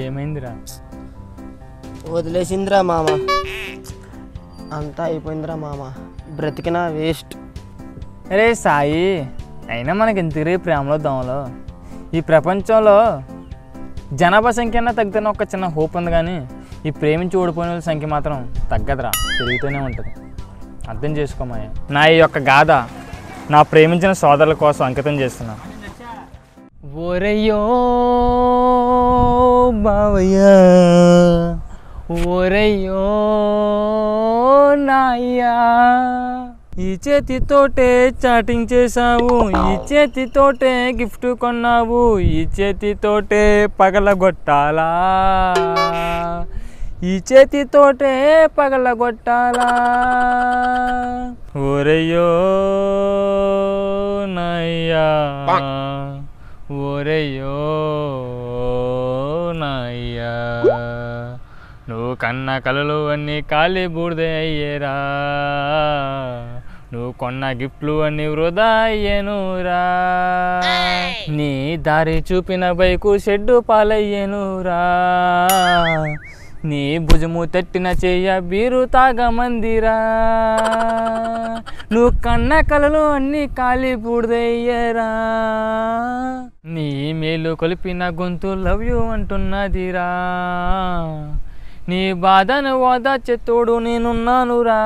ఏమైందిరా? వదిలేసిందిరా మామ, అంతా అయిపోయిందిరా మామ, బ్రతికినా వేస్ట్. అరే సాయి, అయినా మనకి ఇంతకీ ప్రేమలో దోమలో ఈ ప్రపంచంలో జనాభా సంఖ్య అన్నా తగ్గుతున్న ఒక చిన్న హోప్ ఉంది, కానీ ఈ ప్రేమించి ఓడిపోయిన వాళ్ళ సంఖ్య మాత్రం తగ్గదురా, పెరుగుతూనే ఉంటుంది. అర్థం చేసుకోమాయ. నా ఈ యొక్క గాథ నా ప్రేమించిన సోదరుల కోసం అంకితం చేస్తున్నా. ఓరయ్యో బావయ్యా, ఓరయ్యో నాయ్యా, ఈ చేతితోటే చాటింగ్ చేసావు, ఈ చేతితోటే గిఫ్ట్ కొన్నావు, ఈ చేతితోటే పగలగొట్టాలా, ఈ చేతితోటే పగలగొట్టాలా. ఓరయ్యో నాయ్యా, ఓరయ్యో నాయ్యా, నువ్వు కన్న కలలు అన్నీ ఖాళీ బూడిదే అయ్యేరా, నువ్వు కొన్న గిఫ్ట్లు అన్నీ వృధా అయ్యేనురా, నీ దారి చూపిన బైకు షెడ్డు పాలయ్యేనురా, నీ భుజము తట్టిన చెయ్య బీరు తాగమందిరా, నువ్వు కన్న కలలు అన్నీ ఖాళీ బూడిదయ్యేరా, నీ మేలు కొలిపిన గొంతు లవ్ యూ అంటున్నదిరా, నీ బాధను ఓదార్చే తోడు నేనున్నానురా,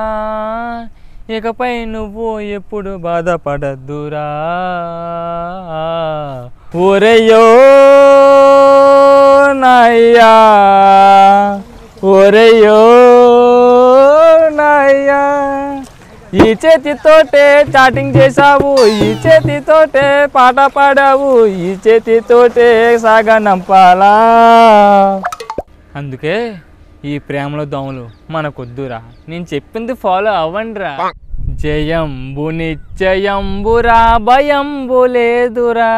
ఇకపై నువ్వు ఎప్పుడు బాధపడద్దురా. ఓరయ్యో నాయ్యా, ఓరయ్యో నాయ్యా, ఈ చేతితోటే చాటింగ్ చేసావు, ఈ చేతితోటే పాట పాడావు, ఈ చేతితోటే సాగనంపాలా. అందుకే ఈ ప్రేమలో దోమలు మనకొద్దురా, నేను చెప్పింది ఫాలో అవ్వండిరా. జయంబు నిశ్చయంబురా, భయంబు లేదురా,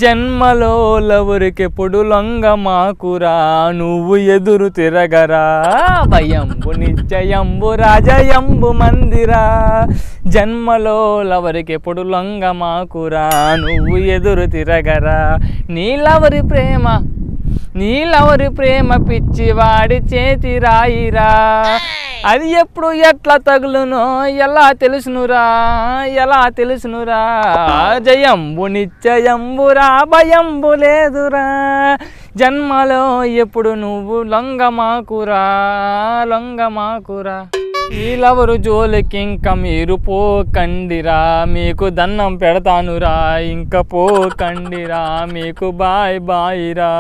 జన్మలో లవరికెప్పుడు లొంగ మాకురా, నువ్వు ఎదురు తిరగరా, భయంబు నిశ్చయంబు రాజయంబు మందిరా, జన్మలో లవరికెప్పుడు లొంగ మాకురా, నువ్వు ఎదురు తిరగరా, నీలవరి ప్రేమ, నీలవరి ప్రేమ పిచ్చివాడి చేతి రాయిరా, అది ఎప్పుడు ఎట్లా తగులునో ఎలా తెలుసునురా, ఎలా తెలుసునురా, జయంబు నిశ్చయంబురా, భయంబు లేదురా, జన్మలో ఎప్పుడు నువ్వు లొంగమాకురా, లొంగమాకురా. వీళ్ళెవరు జోలికి ఇంక మీరు పోకండిరా, మీకు దండం పెడతానురా, ఇంక పోకండిరా, మీకు బాయ్ బాయ్ రా.